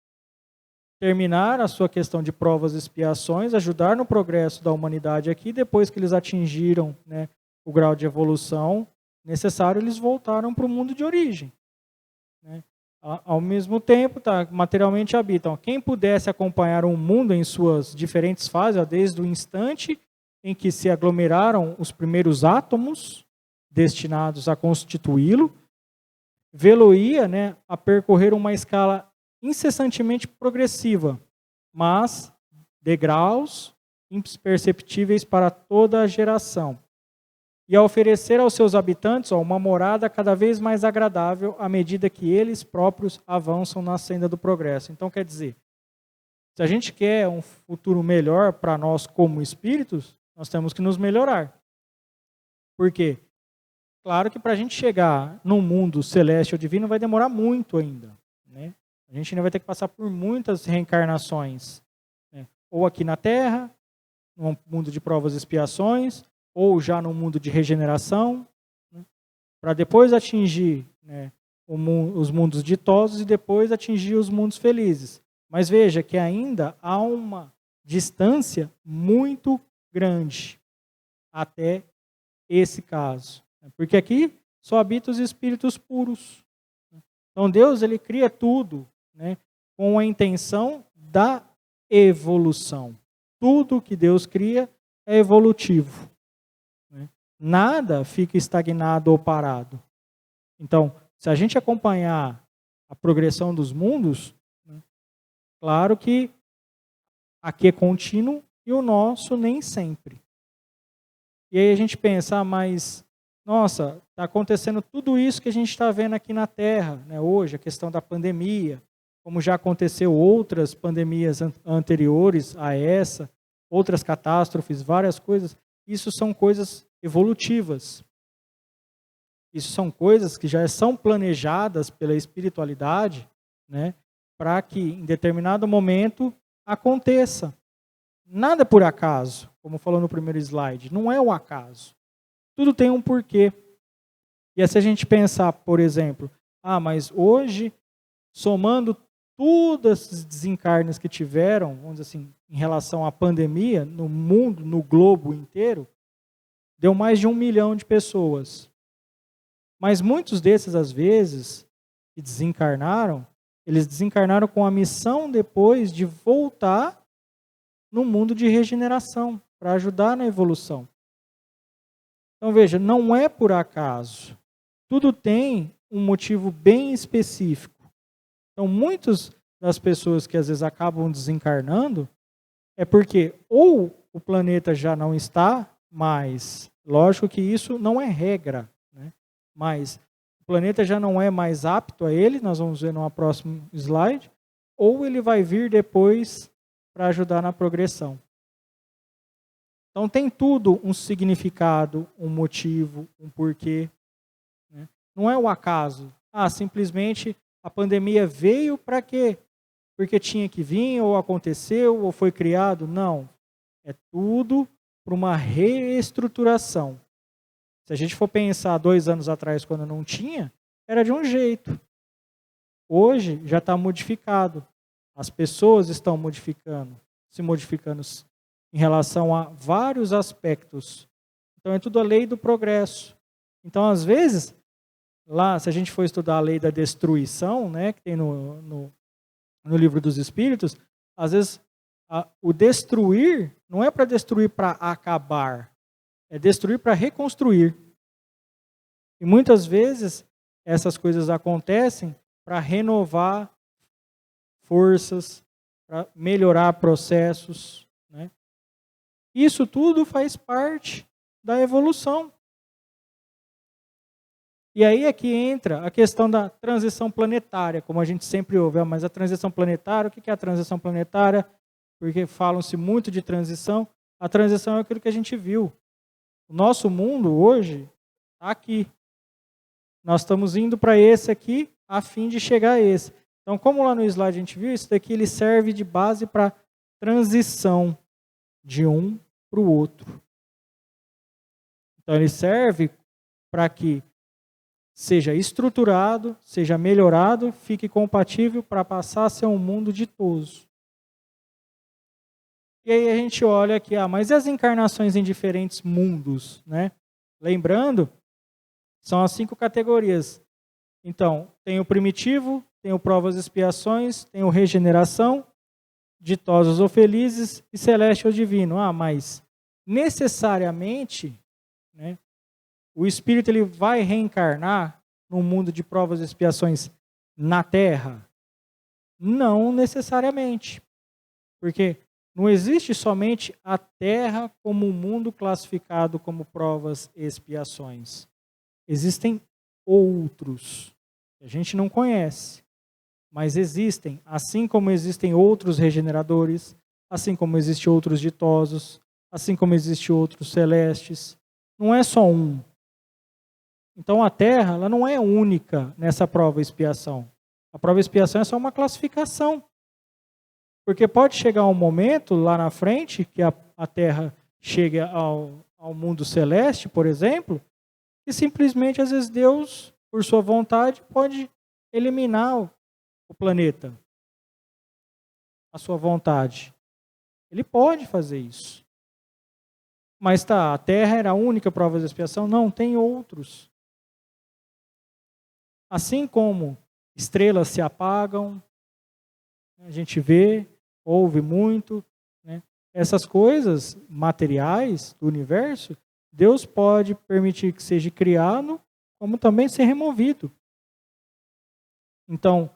terminar a sua questão de provas e expiações, ajudar no progresso da humanidade aqui, depois que eles atingiram, né, o grau de evolução necessário, eles voltaram para o mundo de origem. Né? Ao mesmo tempo, materialmente habitam. Quem pudesse acompanhar o mundo em suas diferentes fases, desde o instante em que se aglomeraram os primeiros átomos destinados a constituí-lo, vê-lo-ia, né, a percorrer uma escala incessantemente progressiva, mas degraus imperceptíveis para toda a geração, e a oferecer aos seus habitantes uma morada cada vez mais agradável à medida que eles próprios avançam na senda do progresso. Então, quer dizer, se a gente quer um futuro melhor para nós como espíritos, nós temos que nos melhorar. Por quê? Claro que para a gente chegar num mundo celeste ou divino vai demorar muito ainda, né? A gente ainda vai ter que passar por muitas reencarnações, né? Ou aqui na Terra, num mundo de provas e expiações, ou já no mundo de regeneração, né? Para depois atingir, né, os mundos ditosos e depois atingir os mundos felizes. Mas veja que ainda há uma distância muito grande até esse caso. Porque aqui só habitam os espíritos puros. Então Deus, ele cria tudo, né, com a intenção da evolução. Tudo que Deus cria é evolutivo. Né? Nada fica estagnado ou parado. Então, se a gente acompanhar a progressão dos mundos, né, claro que aqui é contínuo e o nosso nem sempre. E aí a gente pensa, mas, nossa, está acontecendo tudo isso que a gente está vendo aqui na Terra, né, hoje, a questão da pandemia, como já aconteceu outras pandemias anteriores a essa, outras catástrofes, várias coisas, isso são coisas evolutivas. Isso são coisas que já são planejadas pela espiritualidade, né, para que em determinado momento aconteça. Nada é por acaso, como falou no primeiro slide, não é o acaso. Tudo tem um porquê. E se a gente pensar, por exemplo, mas hoje, somando todos esses desencarnes que tiveram, vamos dizer assim, em relação à pandemia, no mundo, no globo inteiro, deu mais de 1 milhão de pessoas. Mas muitos desses, às vezes, que desencarnaram, eles desencarnaram com a missão depois de voltar no mundo de regeneração, para ajudar na evolução. Então veja, não é por acaso. Tudo tem um motivo bem específico. Então muitas das pessoas que às vezes acabam desencarnando é porque ou o planeta já não está mais, lógico que isso não é regra, né? Mas o planeta já não é mais apto a ele, nós vamos ver no próximo slide, ou ele vai vir depois para ajudar na progressão. Então tem tudo um significado, um motivo, um porquê. Né? Não é o acaso. Simplesmente a pandemia veio para quê? Porque tinha que vir, ou aconteceu, ou foi criado. Não. É tudo para uma reestruturação. Se a gente for pensar 2 anos atrás, quando não tinha, era de um jeito. Hoje já está modificado. As pessoas estão se modificando em relação a vários aspectos. Então é tudo a lei do progresso. Então, às vezes, lá, se a gente for estudar a lei da destruição, né, que tem no livro dos Espíritos, às vezes o destruir não é para destruir para acabar, é destruir para reconstruir. E muitas vezes essas coisas acontecem para renovar forças, para melhorar processos. Né? Isso tudo faz parte da evolução. E aí é que entra a questão da transição planetária, como a gente sempre ouve. Mas a transição planetária, o que é a transição planetária? Porque falam-se muito de transição. A transição é aquilo que a gente viu. O nosso mundo hoje está aqui. Nós estamos indo para esse aqui a fim de chegar a esse. Então, como lá no slide a gente viu, isso daqui ele serve de base para transição de um para o outro. Então, ele serve para que seja estruturado, seja melhorado, fique compatível para passar a ser um mundo ditoso. E aí a gente olha aqui, mas e as encarnações em diferentes mundos, né? Lembrando, são as 5 categorias. Então, tem o primitivo, tem o provas e expiações, tem o regeneração, ditosos ou felizes e celeste ou divino. Mas necessariamente, né, o espírito ele vai reencarnar no mundo de provas e expiações na Terra? Não necessariamente. Porque não existe somente a Terra como um mundo classificado como provas e expiações. Existem outros que a gente não conhece, mas existem, assim como existem outros regeneradores, assim como existem outros ditosos, assim como existem outros celestes. Não é só um. Então a Terra ela não é única nessa prova e expiação. A prova e expiação é só uma classificação. Porque pode chegar um momento lá na frente que a Terra chegue ao mundo celeste, por exemplo, e simplesmente, às vezes, Deus, por sua vontade, pode eliminar o planeta. A sua vontade. Ele pode fazer isso. Mas a Terra era a única prova de expiação? Não, tem outros. Assim como estrelas se apagam, a gente vê, ouve muito, né? Essas coisas materiais do universo, Deus pode permitir que seja criado, como também ser removido. Então,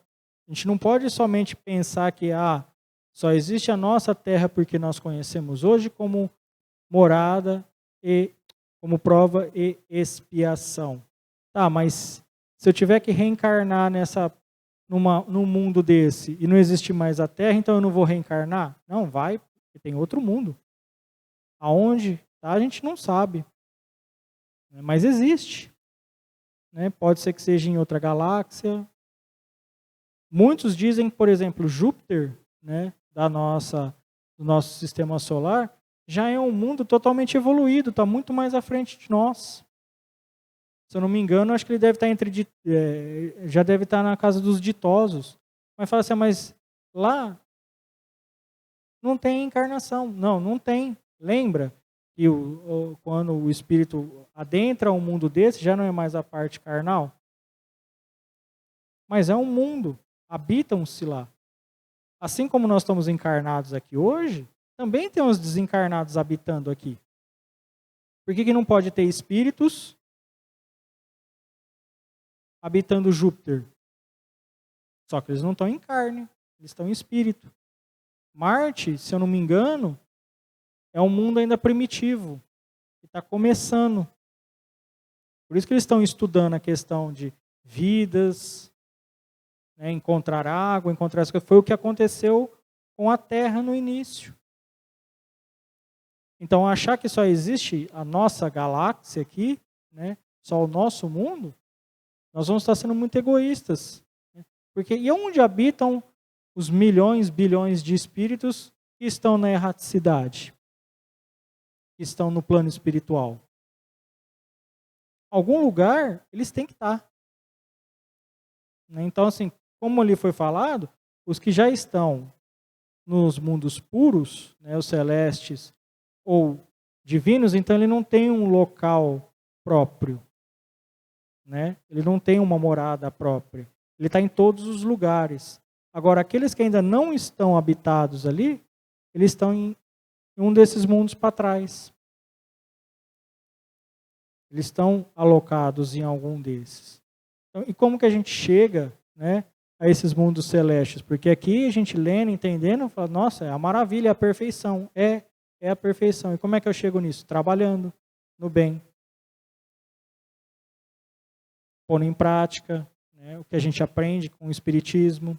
a gente não pode somente pensar que só existe a nossa terra porque nós conhecemos hoje como morada e como prova e expiação. Mas se eu tiver que reencarnar num mundo desse e não existe mais a Terra, então eu não vou reencarnar? Não, vai, porque tem outro mundo. Aonde a gente não sabe. Mas existe. Né? Pode ser que seja em outra galáxia. Muitos dizem, por exemplo, Júpiter, né, do nosso sistema solar, já é um mundo totalmente evoluído, está muito mais à frente de nós. Se eu não me engano, acho que ele deve estar já deve estar na casa dos ditosos. Mas fala assim, mas lá não tem encarnação. Não tem. Lembra que quando o espírito adentra um mundo desse, já não é mais a parte carnal? Mas é um mundo. Habitam-se lá. Assim como nós estamos encarnados aqui hoje, também tem os desencarnados habitando aqui. Por que não pode ter espíritos habitando Júpiter? Só que eles não estão em carne, eles estão em espírito. Marte, se eu não me engano, é um mundo ainda primitivo, que está começando. Por isso que eles estão estudando a questão de vidas, né, encontrar água, encontrar as coisas. Foi o que aconteceu com a Terra no início. Então, achar que só existe a nossa galáxia aqui, né, só o nosso mundo, nós vamos estar sendo muito egoístas. Né? Porque e onde habitam os milhões, bilhões de espíritos que estão na erraticidade? Que estão no plano espiritual? Algum lugar eles têm que estar. Né? Então, assim, como ali foi falado, os que já estão nos mundos puros, né, os celestes ou divinos, então ele não tem um local próprio. Né? Ele não tem uma morada própria. Ele está em todos os lugares. Agora, aqueles que ainda não estão habitados ali, eles estão em um desses mundos para trás. Eles estão alocados em algum desses. Então, e como que a gente chega, né, a esses mundos celestes? Porque aqui a gente lendo, entendendo, fala, nossa, é a maravilha, é a perfeição. É a perfeição. E como é que eu chego nisso? Trabalhando no bem. Pondo em prática, né, o que a gente aprende com o Espiritismo.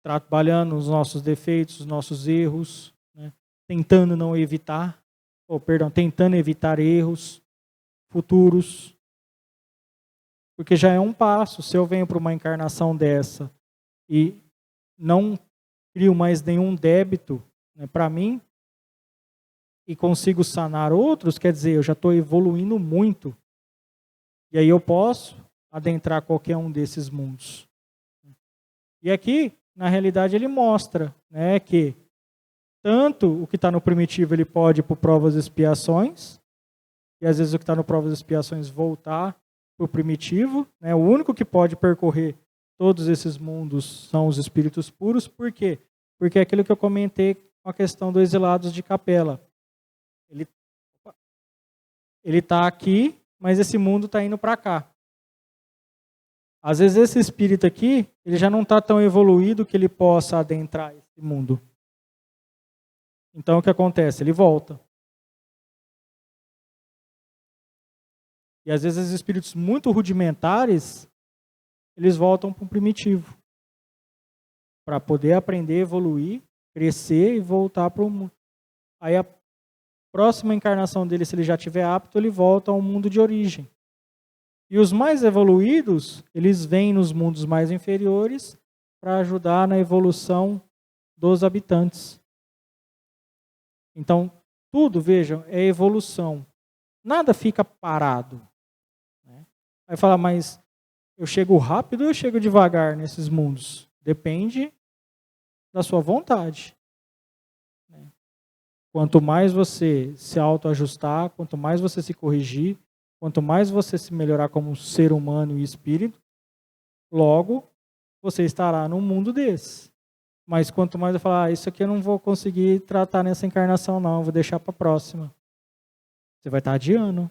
Trabalhando os nossos defeitos, os nossos erros. Né, tentando não evitar, tentando evitar erros futuros. Porque já é um passo. Se eu venho para uma encarnação dessa e não crio mais nenhum débito, né, para mim e consigo sanar outros, quer dizer, eu já estou evoluindo muito. E aí eu posso adentrar qualquer um desses mundos. E aqui, na realidade, ele mostra, né, que tanto o que está no primitivo ele pode ir para provas e expiações, e às vezes o que está no provas e expiações voltar para o primitivo. Né? O único que pode percorrer todos esses mundos são os espíritos puros. Por quê? Porque é aquilo que eu comentei com a questão dos exilados de Capela. Ele está aqui, mas esse mundo está indo para cá. Às vezes esse espírito aqui, ele já não está tão evoluído que ele possa adentrar esse mundo. Então o que acontece? Ele volta. E às vezes os espíritos muito rudimentares, eles voltam para o primitivo. Para poder aprender, evoluir, crescer e voltar para o mundo. Aí a próxima encarnação dele, se ele já estiver apto, ele volta ao mundo de origem. E os mais evoluídos, eles vêm nos mundos mais inferiores para ajudar na evolução dos habitantes. Então, tudo, vejam, é evolução. Nada fica parado. Aí fala, mas eu chego rápido ou eu chego devagar nesses mundos? Depende da sua vontade. Quanto mais você se autoajustar, quanto mais você se corrigir, quanto mais você se melhorar como ser humano e espírito, logo você estará num mundo desse. Mas quanto mais eu falar, isso aqui eu não vou conseguir tratar nessa encarnação não, vou deixar para a próxima. Você vai estar adiando.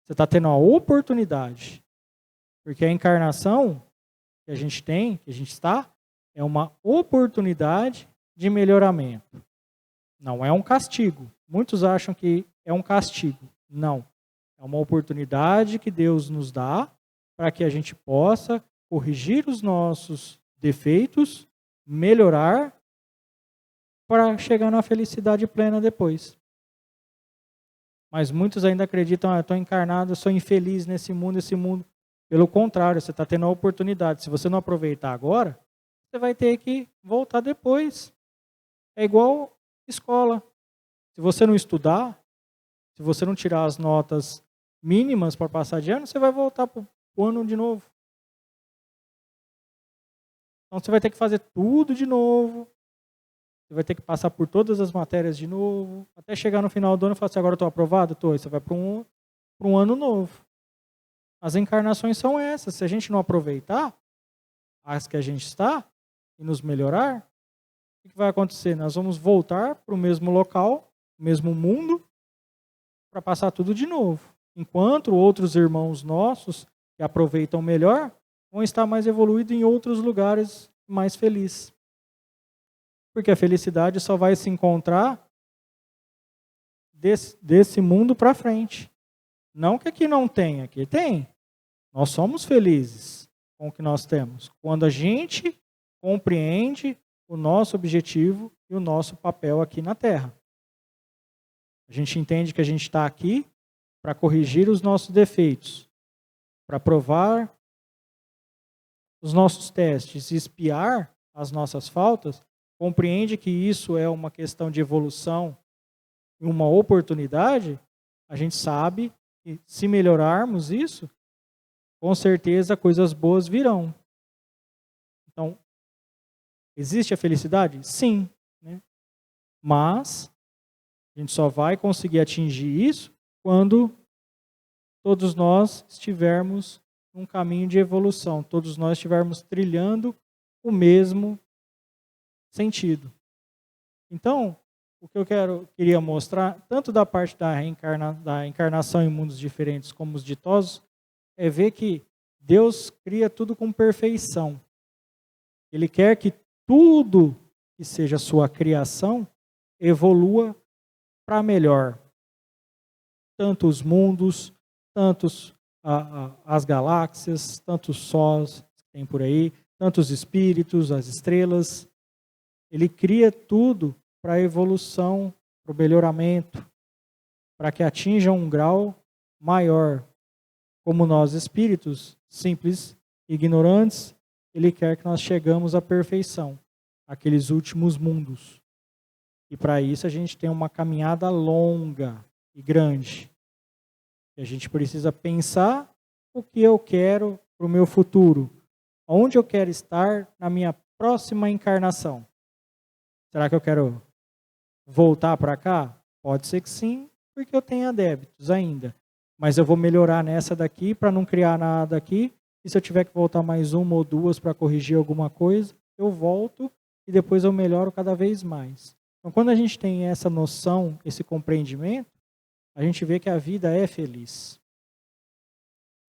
Você está tendo a oportunidade. Porque a encarnação que a gente tem, que a gente está, é uma oportunidade de melhoramento. Não é um castigo. Muitos acham que é um castigo. Não. É uma oportunidade que Deus nos dá para que a gente possa corrigir os nossos defeitos, melhorar, para chegar na felicidade plena depois. Mas muitos ainda acreditam, eu estou encarnado, eu sou infeliz nesse mundo, esse mundo. Pelo contrário, você está tendo a oportunidade. Se você não aproveitar agora, você vai ter que voltar depois. É igual escola. Se você não estudar, se você não tirar as notas mínimas para passar de ano, você vai voltar para o ano de novo. Então você vai ter que fazer tudo de novo. Você vai ter que passar por todas as matérias de novo. Até chegar no final do ano e falar assim, agora eu estou aprovado? Estou. Você vai para um ano novo. As encarnações são essas. Se a gente não aproveitar as que a gente está e nos melhorar, o que vai acontecer? Nós vamos voltar para o mesmo local, mesmo mundo, para passar tudo de novo. Enquanto outros irmãos nossos que aproveitam melhor vão estar mais evoluídos em outros lugares mais felizes. Porque a felicidade só vai se encontrar desse mundo para frente. Não que aqui não tenha, aqui tem. Nós somos felizes com o que nós temos. Quando a gente compreende o nosso objetivo e o nosso papel aqui na Terra. A gente entende que a gente está aqui para corrigir os nossos defeitos, para provar os nossos testes e espiar as nossas faltas, compreende que isso é uma questão de evolução e uma oportunidade, a gente sabe que se melhorarmos isso, com certeza coisas boas virão. Então, existe a felicidade? Sim. Né? Mas a gente só vai conseguir atingir isso quando todos nós estivermos num caminho de evolução, todos nós estivermos trilhando o mesmo sentido. Então, o que eu queria mostrar, tanto da parte da encarnação em mundos diferentes como os ditosos, é ver que Deus cria tudo com perfeição. Ele quer que tudo que seja sua criação evolua para melhor. Tanto os mundos, tanto as galáxias, tantos sóis que tem por aí, tantos espíritos, as estrelas. Ele cria tudo para a evolução, para o melhoramento, para que atinja um grau maior. Como nós, espíritos simples, ignorantes, Ele quer que nós chegamos à perfeição, aqueles últimos mundos. E para isso a gente tem uma caminhada longa e grande. E a gente precisa pensar o que eu quero para o meu futuro. Onde eu quero estar na minha próxima encarnação. Será que eu quero voltar para cá? Pode ser que sim, porque eu tenha débitos ainda. Mas eu vou melhorar nessa daqui para não criar nada aqui. E se eu tiver que voltar mais uma ou duas para corrigir alguma coisa, eu volto e depois eu melhoro cada vez mais. Então, quando a gente tem essa noção, esse compreendimento, a gente vê que a vida é feliz.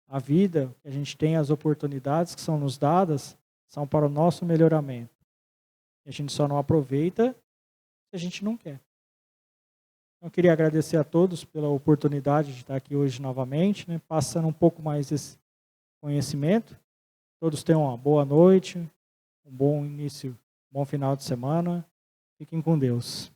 A vida, que a gente tem, as oportunidades que são nos dadas, são para o nosso melhoramento. A gente só não aproveita se a gente não quer. Eu queria agradecer a todos pela oportunidade de estar aqui hoje novamente, né, passando um pouco mais desse conhecimento. Todos tenham uma boa noite, um bom início, um bom final de semana. Fiquem com Deus.